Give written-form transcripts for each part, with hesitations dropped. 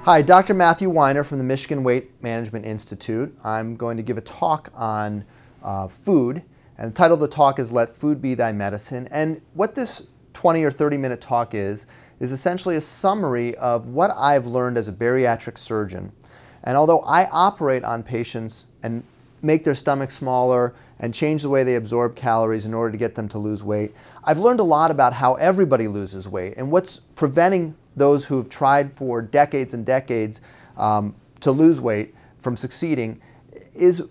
Hi, Dr. Matthew Weiner from the Michigan Weight Management Institute. I'm going to give a talk on food, and the title of the talk is Let Food Be Thy Medicine. And what this 20 or 30-minute talk is essentially a summary of what I've learned as a bariatric surgeon. And although I operate on patients and make their stomach smaller and change the way they absorb calories in order to get them to lose weight, I've learned a lot about how everybody loses weight and what's preventing those who've tried for decades and decades to lose weight from succeeding is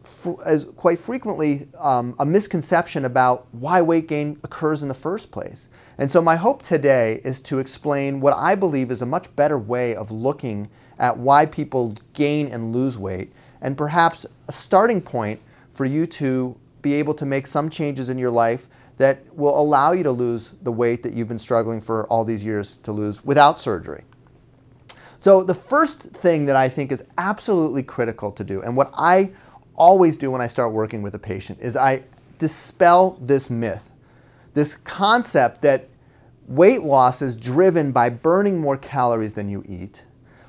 quite frequently a misconception about why weight gain occurs in the first place. And so my hope today is to explain what I believe is a much better way of looking at why people gain and lose weight, and perhaps a starting point for you to be able to make some changes in your life that will allow you to lose the weight that you've been struggling for all these years to lose without surgery. So the first thing that I think is absolutely critical to do, and what I always do when I start working with a patient, is I dispel this myth, this concept that weight loss is driven by burning more calories than you eat.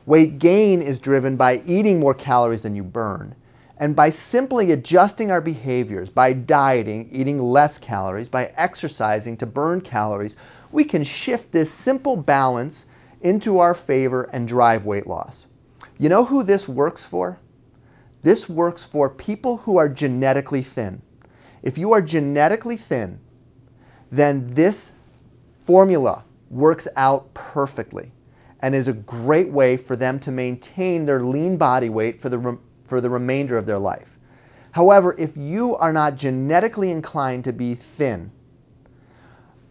Weight gain is driven by eating more calories than you burn. And by simply adjusting our behaviors, by dieting, eating less calories, by exercising to burn calories, we can shift this simple balance into our favor and drive weight loss. You know who this works for? This works for people who are genetically thin. If you are genetically thin, then this formula works out perfectly and is a great way for them to maintain their lean body weight for the remainder of their life. However, if you are not genetically inclined to be thin,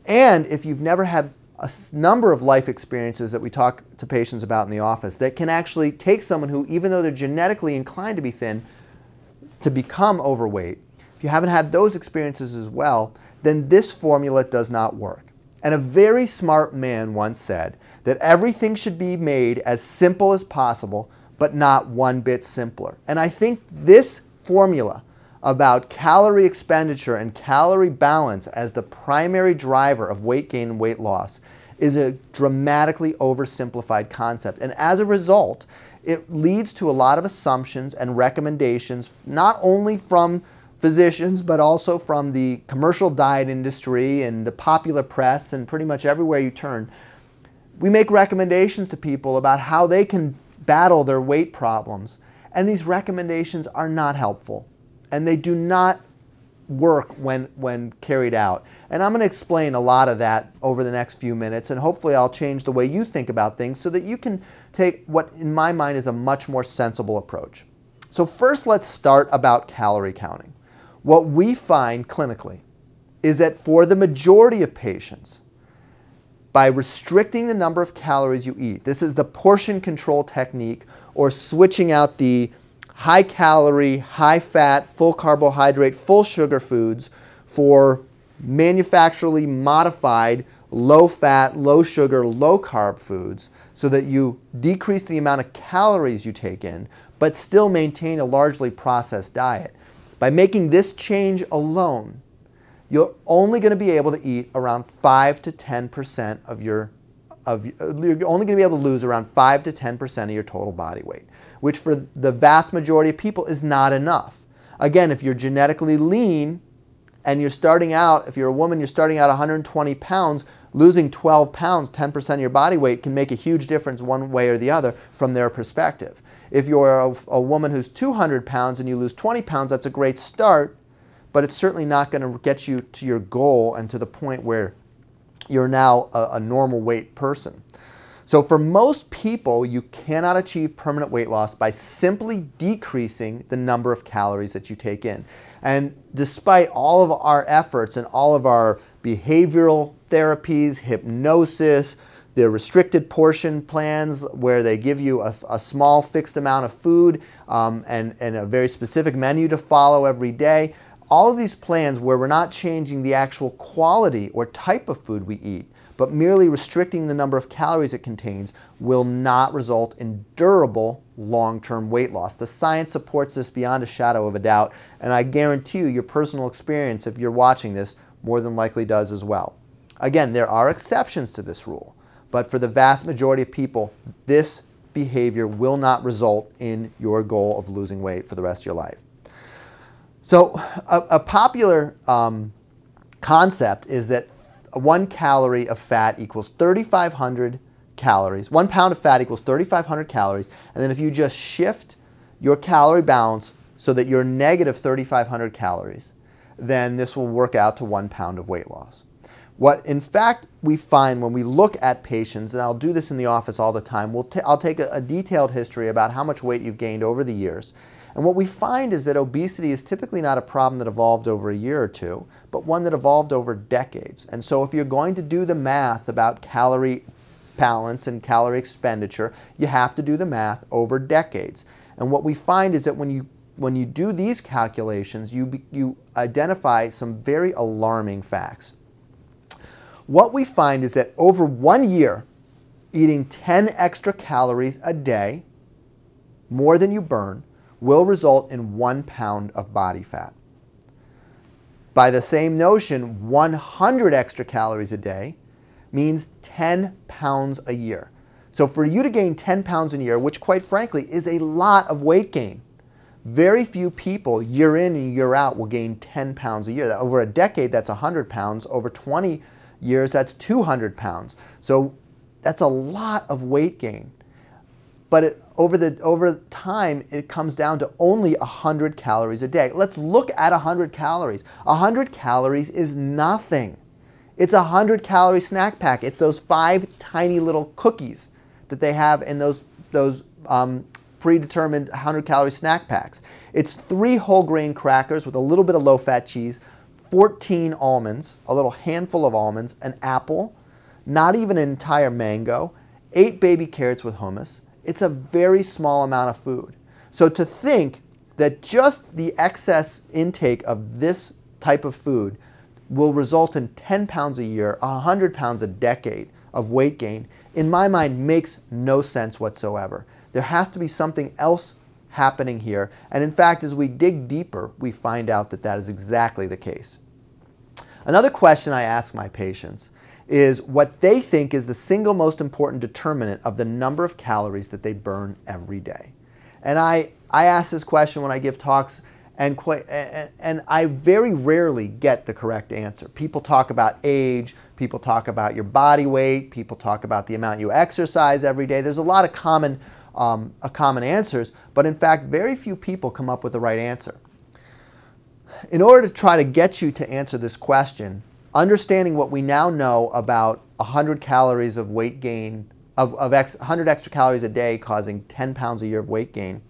and if you've never had a number of life experiences that we talk to patients about in the office that can actually take someone who, even though they're genetically inclined to be thin, to become overweight, if you haven't had those experiences as well, then this formula does not work. And a very smart man once said that everything should be made as simple as possible, but not one bit simpler. And I think this formula about calorie expenditure and calorie balance as the primary driver of weight gain and weight loss is a dramatically oversimplified concept. And as a result, it leads to a lot of assumptions and recommendations, not only from physicians, but also from the commercial diet industry and the popular press and pretty much everywhere you turn. We make recommendations to people about how they can battle their weight problems, and these recommendations are not helpful, and they do not work when carried out. And I'm going to explain a lot of that over the next few minutes, and hopefully I'll change the way you think about things so that you can take what in my mind is a much more sensible approach. So first, let's start about calorie counting. What we find clinically is that for the majority of patients, by restricting the number of calories you eat, this is the portion control technique, or switching out the high calorie, high fat, full carbohydrate, full sugar foods for manufacturally modified, low fat, low sugar, low carb foods, so that you decrease the amount of calories you take in, but still maintain a largely processed diet. By making this change alone, you're only going to be able to eat around 5 to 10% you're only going to be able to lose around 5 to 10% of your total body weight, which for the vast majority of people is not enough. Again, if you're genetically lean and you're starting out, if you're a woman, you're starting out 120 pounds, losing 12 pounds, 10% of your body weight can make a huge difference one way or the other from their perspective. If you're a woman who's 200 pounds and you lose 20 pounds, that's a great start, but it's certainly not going to get you to your goal and to the point where you're now a normal weight person. So for most people, you cannot achieve permanent weight loss by simply decreasing the number of calories that you take in. And despite all of our efforts and all of our behavioral therapies, hypnosis, the restricted portion plans where they give you a small fixed amount of food and a very specific menu to follow every day, all of these plans where we're not changing the actual quality or type of food we eat, but merely restricting the number of calories it contains, will not result in durable long-term weight loss. The science supports this beyond a shadow of a doubt, and I guarantee you your personal experience, if you're watching this, more than likely does as well. Again, there are exceptions to this rule, but for the vast majority of people, this behavior will not result in your goal of losing weight for the rest of your life. So a popular concept is that 1 calorie of fat equals 3,500 calories. 1 pound of fat equals 3,500 calories. And then if you just shift your calorie balance so that you're negative 3,500 calories, then this will work out to 1 pound of weight loss. What in fact we find when we look at patients, and I'll do this in the office all the time, I'll take a detailed history about how much weight you've gained over the years. And what we find is that obesity is typically not a problem that evolved over a year or two, but one that evolved over decades. And so if you're going to do the math about calorie balance and calorie expenditure, you have to do the math over decades. And what we find is that when you do these calculations, you identify some very alarming facts. What we find is that over 1 year, eating 10 extra calories a day, more than you burn, will result in 1 pound of body fat. By the same notion, 100 extra calories a day means 10 pounds a year. So for you to gain 10 pounds a year, which quite frankly is a lot of weight gain, very few people year in and year out will gain 10 pounds a year. Over a decade, that's 100 pounds. Over 20 years, that's 200 pounds. So that's a lot of weight gain. But over time, it comes down to only 100 calories a day. Let's look at 100 calories. 100 calories is nothing. It's a 100-calorie snack pack. It's those 5 tiny little cookies that they have in those predetermined 100-calorie snack packs. It's 3 whole grain crackers with a little bit of low-fat cheese, 14 almonds, a little handful of almonds, an apple, not even an entire mango, 8 baby carrots with hummus. It's a very small amount of food. So to think that just the excess intake of this type of food will result in 10 pounds a year, 100 pounds a decade of weight gain, in my mind makes no sense whatsoever. There has to be something else happening here. And in fact, as we dig deeper, we find out that that is exactly the case. Another question I ask my patients is what they think is the single most important determinant of the number of calories that they burn every day. And I ask this question when I give talks, and I very rarely get the correct answer. People talk about age, people talk about your body weight, people talk about the amount you exercise every day. There's a lot of common answers, but in fact, very few people come up with the right answer. In order to try to get you to answer this question, understanding what we now know about 100 calories of weight gain, 100 extra calories a day causing 10 pounds a year of weight gain,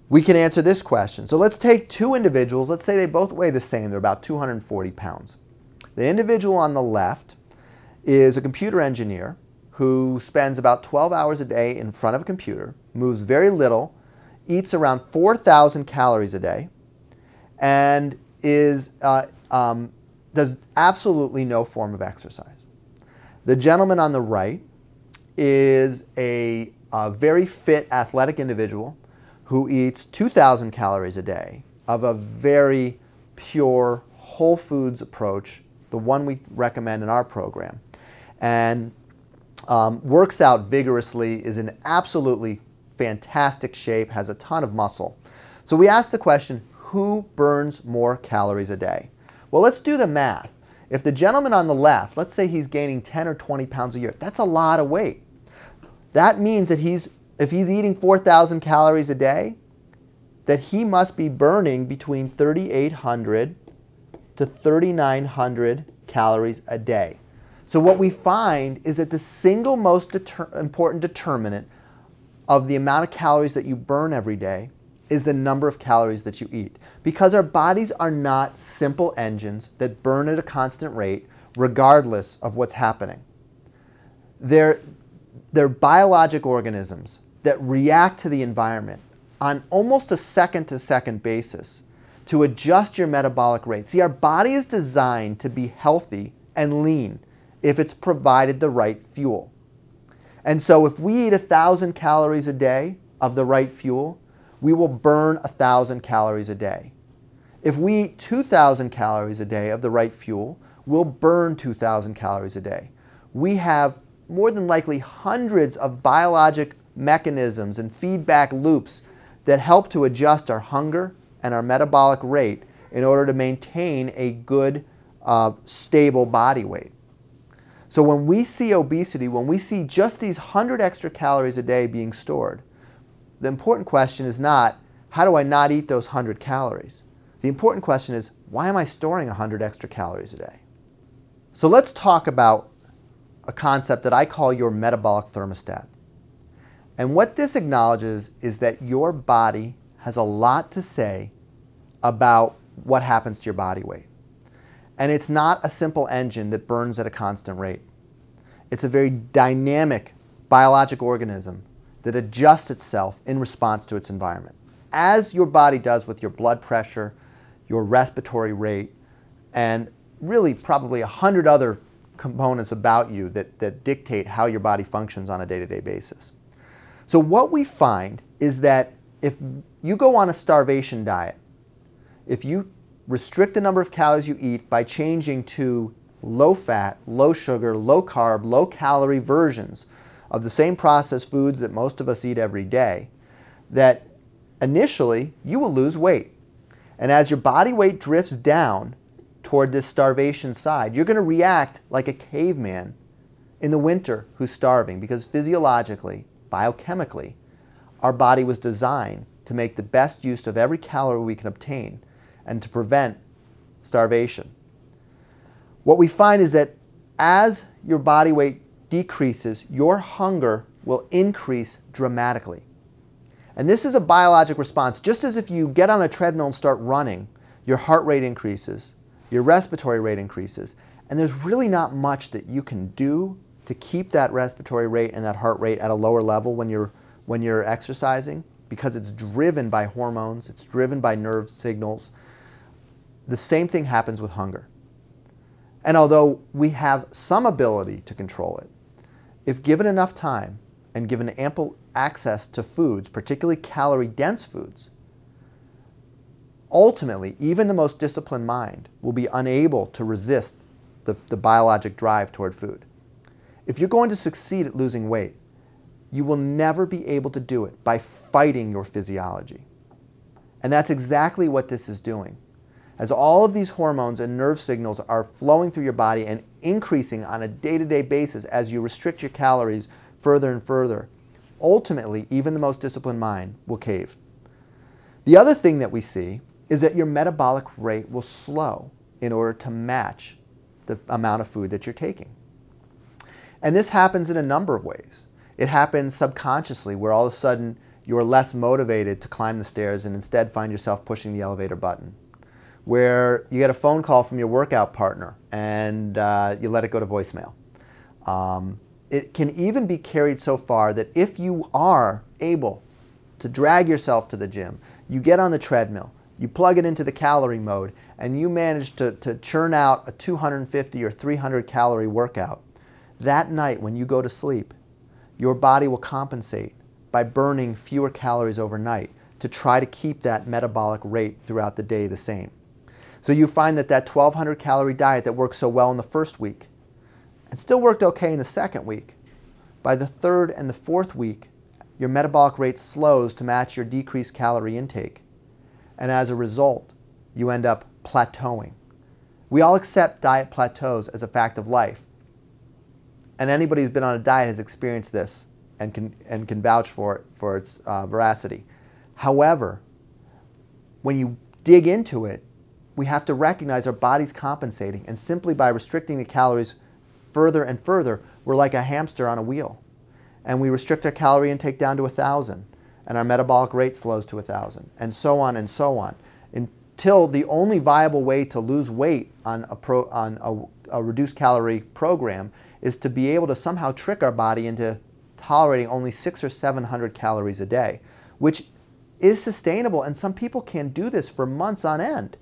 we can answer this question. So let's take 2 individuals. Let's say they both weigh the same. They're about 240 pounds. The individual on the left is a computer engineer who spends about 12 hours a day in front of a computer, moves very little, eats around 4,000 calories a day, and does absolutely no form of exercise. The gentleman on the right is a very fit, athletic individual who eats 2,000 calories a day of a very pure, whole foods approach, the one we recommend in our program, and works out vigorously, is in absolutely fantastic shape, has a ton of muscle. So we ask the question, who burns more calories a day? Well, let's do the math. If the gentleman on the left, let's say he's gaining 10 or 20 pounds a year, that's a lot of weight. That means that if he's eating 4,000 calories a day, that he must be burning between 3,800 to 3,900 calories a day. So what we find is that the single most important determinant of the amount of calories that you burn every day is the number of calories that you eat. Because our bodies are not simple engines that burn at a constant rate regardless of what's happening. They're biologic organisms that react to the environment on almost a second-to-second basis to adjust your metabolic rate. See, our body is designed to be healthy and lean if it's provided the right fuel. And so if we eat 1,000 calories a day of the right fuel, we will burn 1,000 calories a day. If we eat 2,000 calories a day of the right fuel, we'll burn 2,000 calories a day. We have more than likely hundreds of biologic mechanisms and feedback loops that help to adjust our hunger and our metabolic rate in order to maintain a good, stable body weight. So when we see obesity, when we see just these 100 extra calories a day being stored, the important question is not, how do I not eat those 100 calories? The important question is, why am I storing 100 extra calories a day? So let's talk about a concept that I call your metabolic thermostat. And what this acknowledges is that your body has a lot to say about what happens to your body weight. And it's not a simple engine that burns at a constant rate. It's a very dynamic biologic organism that adjusts itself in response to its environment, as your body does with your blood pressure, your respiratory rate, and really probably 100 other components about you that dictate how your body functions on a day-to-day basis. So what we find is that if you go on a starvation diet, if you restrict the number of calories you eat by changing to low-fat, low-sugar, low-carb, low-calorie versions of the same processed foods that most of us eat every day, that initially you will lose weight. And as your body weight drifts down toward this starvation side, you're going to react like a caveman in the winter who's starving, because physiologically, biochemically, our body was designed to make the best use of every calorie we can obtain and to prevent starvation. What we find is that as your body weight decreases, your hunger will increase dramatically. And this is a biologic response. Just as if you get on a treadmill and start running, your heart rate increases, your respiratory rate increases, and there's really not much that you can do to keep that respiratory rate and that heart rate at a lower level when you're exercising, because it's driven by hormones, it's driven by nerve signals. The same thing happens with hunger. And although we have some ability to control it, if given enough time and given ample access to foods, particularly calorie-dense foods, ultimately, even the most disciplined mind will be unable to resist the biologic drive toward food. If you're going to succeed at losing weight, you will never be able to do it by fighting your physiology. And that's exactly what this is doing. As all of these hormones and nerve signals are flowing through your body and increasing on a day-to-day basis as you restrict your calories further and further, ultimately, even the most disciplined mind will cave. The other thing that we see is that your metabolic rate will slow in order to match the amount of food that you're taking. And this happens in a number of ways. It happens subconsciously, where all of a sudden you're less motivated to climb the stairs and instead find yourself pushing the elevator button. Where you get a phone call from your workout partner and you let it go to voicemail. It can even be carried so far that if you are able to drag yourself to the gym, you get on the treadmill, you plug it into the calorie mode, and you manage to churn out a 250 or 300 calorie workout, that night when you go to sleep, your body will compensate by burning fewer calories overnight to try to keep that metabolic rate throughout the day the same. So you find that 1,200 calorie diet that worked so well in the first week and still worked okay in the second week, by the third and the fourth week, your metabolic rate slows to match your decreased calorie intake. And as a result, you end up plateauing. We all accept diet plateaus as a fact of life. And anybody who's been on a diet has experienced this and can vouch for its veracity. However, when you dig into it, we have to recognize our body's compensating, and simply by restricting the calories further and further, we're like a hamster on a wheel. And we restrict our calorie intake down to 1,000, and our metabolic rate slows to 1,000, and so on, until the only viable way to lose weight on a reduced calorie program is to be able to somehow trick our body into tolerating only 600 or 700 calories a day, which is sustainable, and some people can do this for months on end.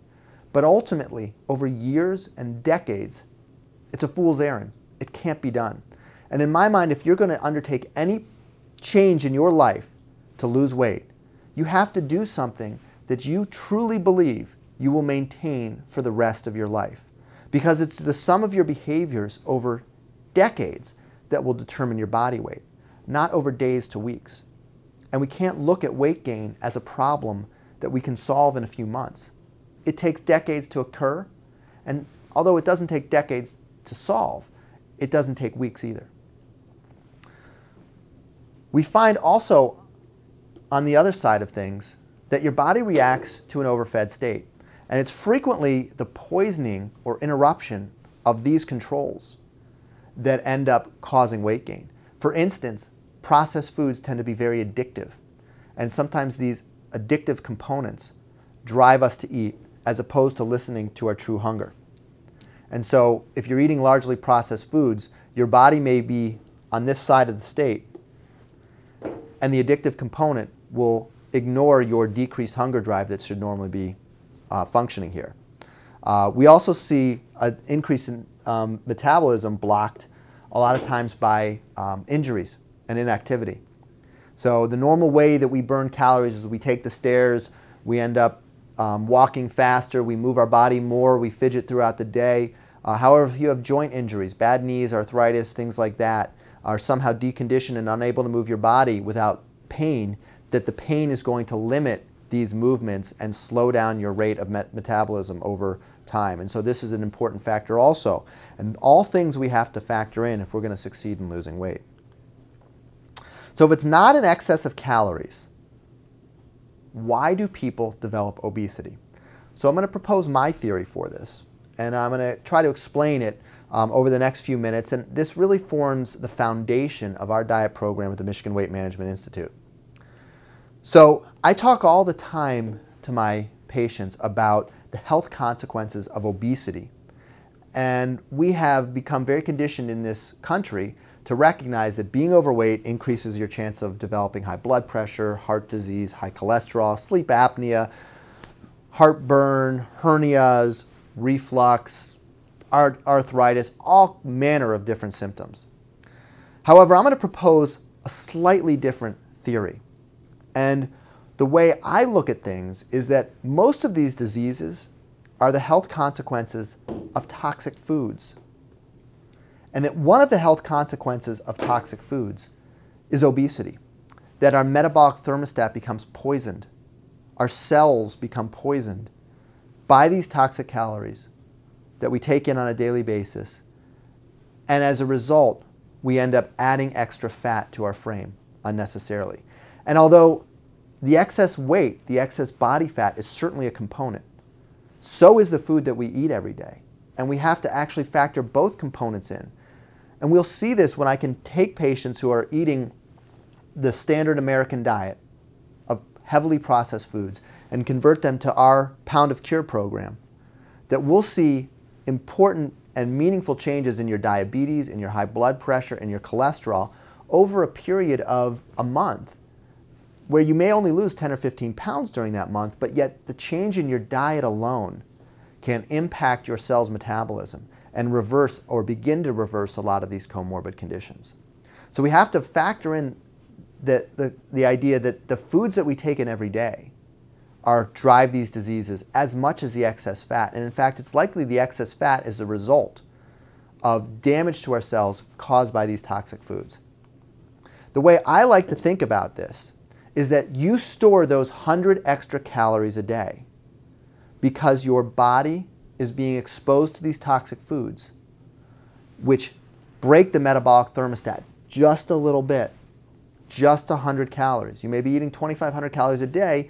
But ultimately, over years and decades, it's a fool's errand. It can't be done. And in my mind, if you're going to undertake any change in your life to lose weight, you have to do something that you truly believe you will maintain for the rest of your life. Because it's the sum of your behaviors over decades that will determine your body weight, not over days to weeks. And we can't look at weight gain as a problem that we can solve in a few months. It takes decades to occur, and although it doesn't take decades to solve, it doesn't take weeks either. We find also, on the other side of things, that your body reacts to an overfed state. And it's frequently the poisoning or interruption of these controls that end up causing weight gain. For instance, processed foods tend to be very addictive. And sometimes these addictive components drive us to eat as opposed to listening to our true hunger. And so if you're eating largely processed foods, your body may be on this side of the state, and the addictive component will ignore your decreased hunger drive that should normally be functioning here. We also see an increase in metabolism blocked a lot of times by injuries and inactivity. So the normal way that we burn calories is we take the stairs, we end up walking faster, we move our body more, we fidget throughout the day. However, if you have joint injuries, bad knees, arthritis, things like that, are somehow deconditioned and unable to move your body without pain, that the pain is going to limit these movements and slow down your rate of metabolism over time. And so this is an important factor also. And all things we have to factor in if we're going to succeed in losing weight. So if it's not an excess of calories, why do people develop obesity? So I'm going to propose my theory for this, and I'm going to try to explain it over the next few minutes. And this really forms the foundation of our diet program at the Michigan Weight Management Institute. So I talk all the time to my patients about the health consequences of obesity. And we have become very conditioned in this country to recognize that being overweight increases your chance of developing high blood pressure, heart disease, high cholesterol, sleep apnea, heartburn, hernias, reflux, arthritis, all manner of different symptoms. However, I'm going to propose a slightly different theory. And the way I look at things is that most of these diseases are the health consequences of toxic foods. And that one of the health consequences of toxic foods is obesity. That our metabolic thermostat becomes poisoned. Our cells become poisoned by these toxic calories that we take in on a daily basis. And as a result, we end up adding extra fat to our frame unnecessarily. And although the excess weight, the excess body fat is certainly a component, so is the food that we eat every day. And we have to actually factor both components in. And we'll see this when I can take patients who are eating the standard American diet of heavily processed foods and convert them to our Pound of Cure program, that we'll see important and meaningful changes in your diabetes, in your high blood pressure, and your cholesterol over a period of a month, where you may only lose 10 or 15 pounds during that month, but yet the change in your diet alone can impact your cell's metabolism and reverse or begin to reverse a lot of these comorbid conditions. So we have to factor in the idea that the foods that we take in every day drive these diseases as much as the excess fat. And in fact, it's likely the excess fat is the result of damage to our cells caused by these toxic foods. The way I like to think about this is that you store those 100 extra calories a day because your body is being exposed to these toxic foods, which break the metabolic thermostat just a little bit, just 100 calories. You may be eating 2,500 calories a day,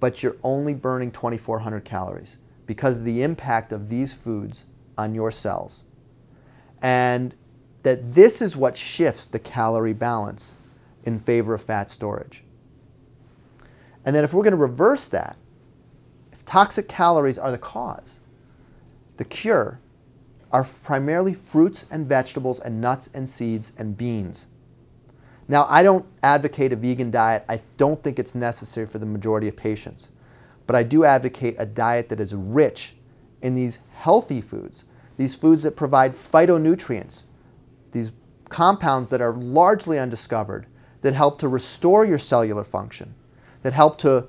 but you're only burning 2,400 calories because of the impact of these foods on your cells. And that this is what shifts the calorie balance in favor of fat storage. And then if we're going to reverse that, if toxic calories are the cause, the cure are primarily fruits and vegetables and nuts and seeds and beans. Now, I don't advocate a vegan diet. I don't think it's necessary for the majority of patients. But I do advocate a diet that is rich in these healthy foods, these foods that provide phytonutrients, these compounds that are largely undiscovered, that help to restore your cellular function, that help to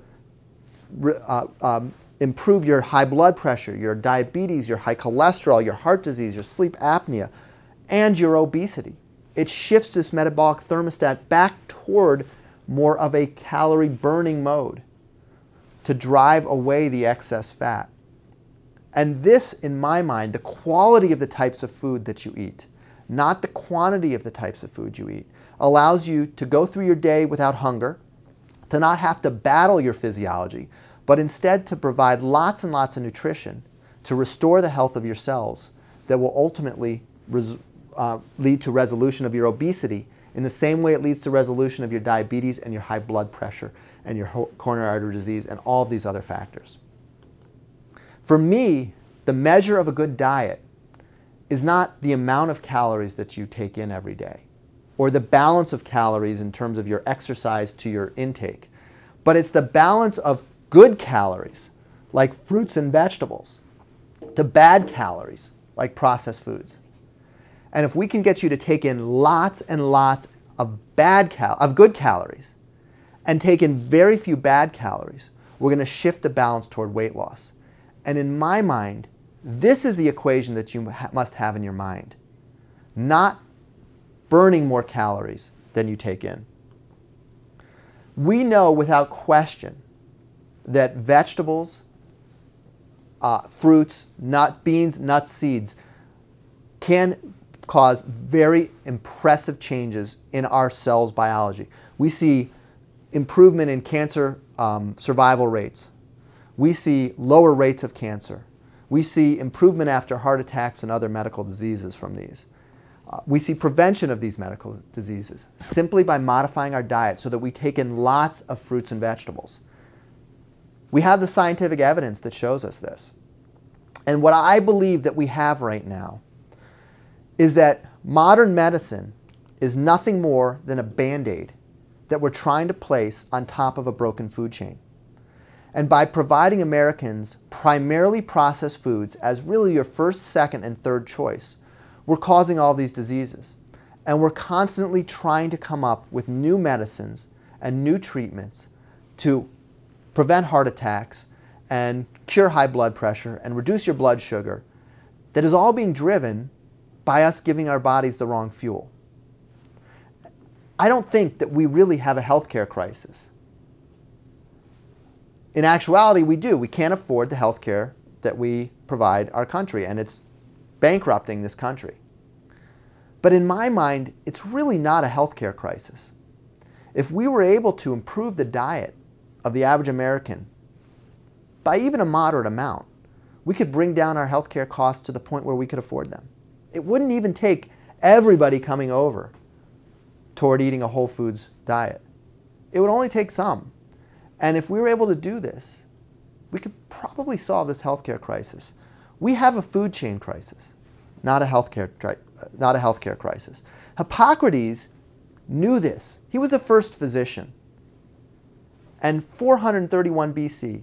improve your high blood pressure, your diabetes, your high cholesterol, your heart disease, your sleep apnea, and your obesity. it shifts this metabolic thermostat back toward more of a calorie burning mode to drive away the excess fat. And this, in my mind, the quality of the types of food that you eat, not the quantity of the types of food you eat, allows you to go through your day without hunger, to not have to battle your physiology, but instead to provide lots and lots of nutrition to restore the health of your cells that will ultimately lead to resolution of your obesity in the same way it leads to resolution of your diabetes and your high blood pressure and your coronary artery disease and all of these other factors. For me, the measure of a good diet is not the amount of calories that you take in every day or the balance of calories in terms of your exercise to your intake, but it's the balance of good calories like fruits and vegetables to bad calories like processed foods. And if we can get you to take in lots and lots of good calories and take in very few bad calories, we're going to shift the balance toward weight loss. And in my mind, this is the equation that you must have in your mind, not burning more calories than you take in. We know without question that vegetables, fruits, beans, nuts, seeds can cause very impressive changes in our cells' biology. We see improvement in cancer survival rates. We see lower rates of cancer. We see improvement after heart attacks and other medical diseases from these. We see prevention of these medical diseases simply by modifying our diet so that we take in lots of fruits and vegetables. We have the scientific evidence that shows us this. And what I believe that we have right now is that modern medicine is nothing more than a Band-Aid that we're trying to place on top of a broken food chain. And by providing Americans primarily processed foods as really your first, second, and third choice, we're causing all these diseases. And we're constantly trying to come up with new medicines and new treatments to prevent heart attacks and cure high blood pressure and reduce your blood sugar that is all being driven by us giving our bodies the wrong fuel. I don't think that we really have a healthcare crisis. In actuality, we do. We can't afford the healthcare that we provide our country, and it's bankrupting this country. But in my mind, it's really not a healthcare crisis. If we were able to improve the diet of the average American by even a moderate amount, we could bring down our healthcare costs to the point where we could afford them. It wouldn't even take everybody coming over toward eating a whole foods diet. It would only take some. And if we were able to do this, we could probably solve this healthcare crisis. We have a food chain crisis, not a healthcare crisis. Hippocrates knew this. He was the first physician. And 431 BC,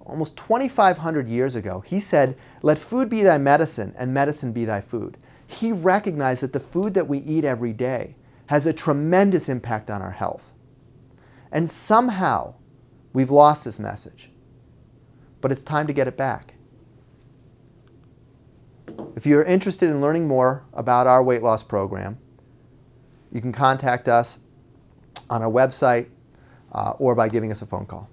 almost 2,500 years ago, he said, "Let food be thy medicine, and medicine be thy food." He recognized that the food that we eat every day has a tremendous impact on our health. And somehow, we've lost this message. But it's time to get it back. If you're interested in learning more about our weight loss program, you can contact us on our website or by giving us a phone call.